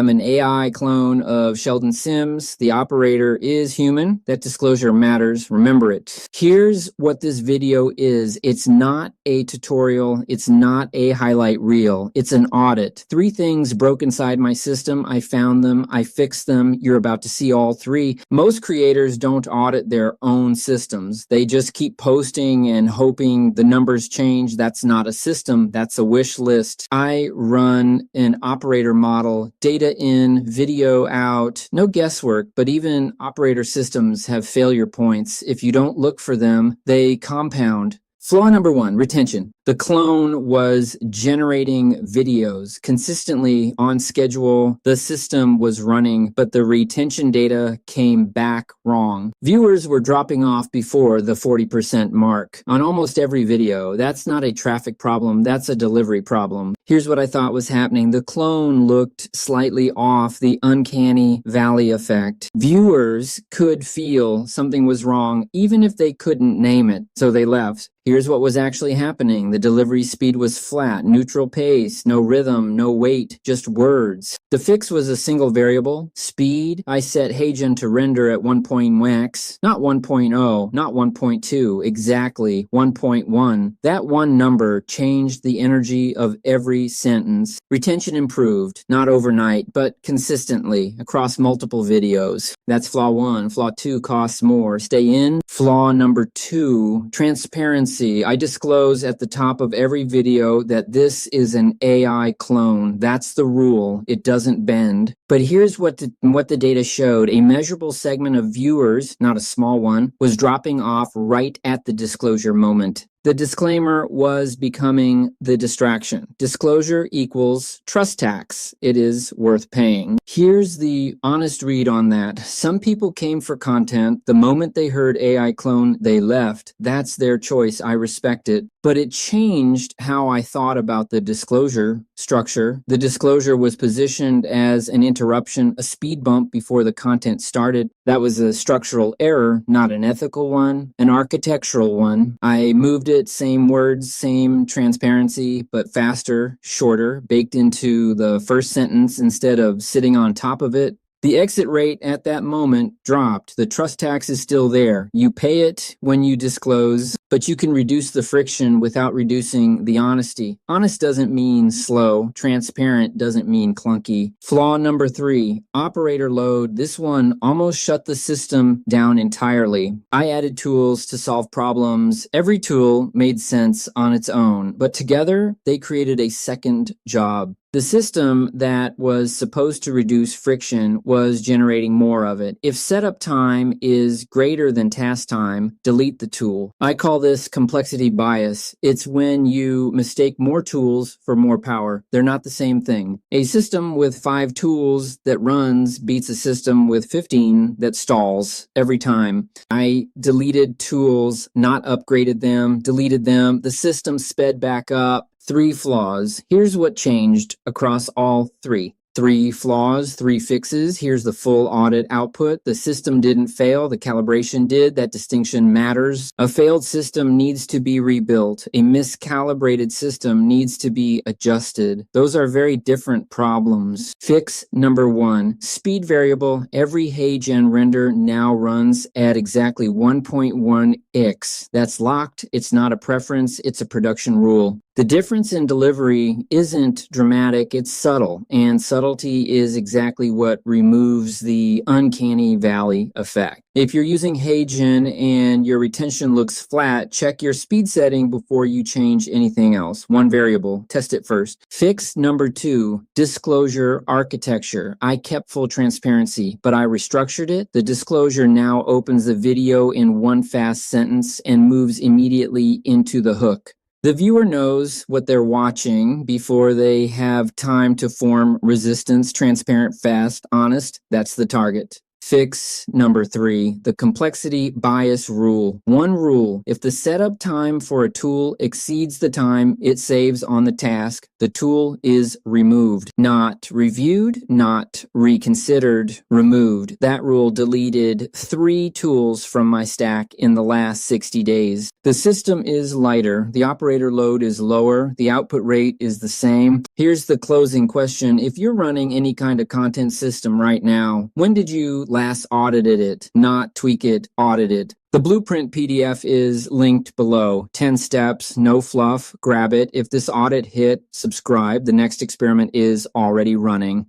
I'm an AI clone of Sheldon Sims. The operator is human. That disclosure matters. Remember it. Here's what this video is. It's not a tutorial. It's not a highlight reel. It's an audit. 3 things broke inside my system. I found them. I fixed them. You're about to see all 3. Most creators don't audit their own systems. They just keep posting and hoping the numbers change. That's not a system. That's a wish list. I run an operator model, data in, video out, no guesswork, but even operator systems have failure points. If you don't look for them, they compound. Flaw number 1, retention. The clone was generating videos consistently on schedule. The system was running, but the retention data came back wrong. Viewers were dropping off before the 40% mark on almost every video. That's not a traffic problem. That's a delivery problem. Here's what I thought was happening. The clone looked slightly off, the uncanny valley effect. Viewers could feel something was wrong, even if they couldn't name it, so they left. Here's what was actually happening. The delivery speed was flat, neutral pace, no rhythm, no weight, just words. The fix was a single variable, speed. I set HeyGen to render at 1.x, not 1.0, not 1.2, exactly 1.1. That one number changed the energy of every sentence. Retention improved, not overnight, but consistently across multiple videos. That's flaw 1. Flaw 2, costs more. Stay in. Flaw number 2, transparency. I disclose at the top of every video that this is an AI clone. That's the rule. It doesn't bend. But here's what the data showed. A measurable segment of viewers, not a small one, was dropping off right at the disclosure moment. The disclaimer was becoming the distraction. Disclosure equals trust tax. It is worth paying. Here's the honest read on that. Some people came for content. The moment they heard AI clone, they left. That's their choice. I respect it. But it changed how I thought about the disclosure structure. The disclosure was positioned as an interruption, a speed bump before the content started. That was a structural error, not an ethical one, an architectural one. I moved it, same words, same transparency, but faster, shorter, baked into the first sentence instead of sitting on top of it. The exit rate at that moment dropped. The trust tax is still there. You pay it when you disclose, but you can reduce the friction without reducing the honesty. Honest doesn't mean slow. Transparent doesn't mean clunky. Flaw number 3, operator load. This one almost shut the system down entirely. I added tools to solve problems. Every tool made sense on its own, but together they created a second job. The system that was supposed to reduce friction was generating more of it. If setup time is greater than task time, delete the tool. I call this complexity bias. It's when you mistake more tools for more power. They're not the same thing. A system with 5 tools that runs beats a system with 15 that stalls every time. I deleted tools, not upgraded them, deleted them. The system sped back up. 3 flaws. Here's what changed across all 3. 3 flaws, 3 fixes. Here's the full audit output. The system didn't fail. The calibration did. That distinction matters. A failed system needs to be rebuilt. A miscalibrated system needs to be adjusted. Those are very different problems. Fix number 1, speed variable. Every HeyGen render now runs at exactly 1.1x. That's locked. It's not a preference. It's a production rule. The difference in delivery isn't dramatic, it's subtle, and subtlety is exactly what removes the uncanny valley effect. If you're using HeyGen and your retention looks flat, check your speed setting before you change anything else. 1 variable, test it first. Fix number 2, disclosure architecture. I kept full transparency, but I restructured it. The disclosure now opens the video in 1 fast sentence and moves immediately into the hook. The viewer knows what they're watching before they have time to form resistance. Transparent, fast, honest. That's the target. Fix number 3, the complexity bias rule. One rule: if the setup time for a tool exceeds the time it saves on the task, the tool is removed. Not reviewed, not reconsidered, removed. That rule deleted 3 tools from my stack in the last 60 days. The system is lighter, the operator load is lower, the output rate is the same. Here's the closing question. If you're running any kind of content system right now, when did you last audited it? Not tweak it, audit it. The blueprint PDF is linked below. 10 steps, no fluff, grab it. If this audit hit, subscribe. The next experiment is already running.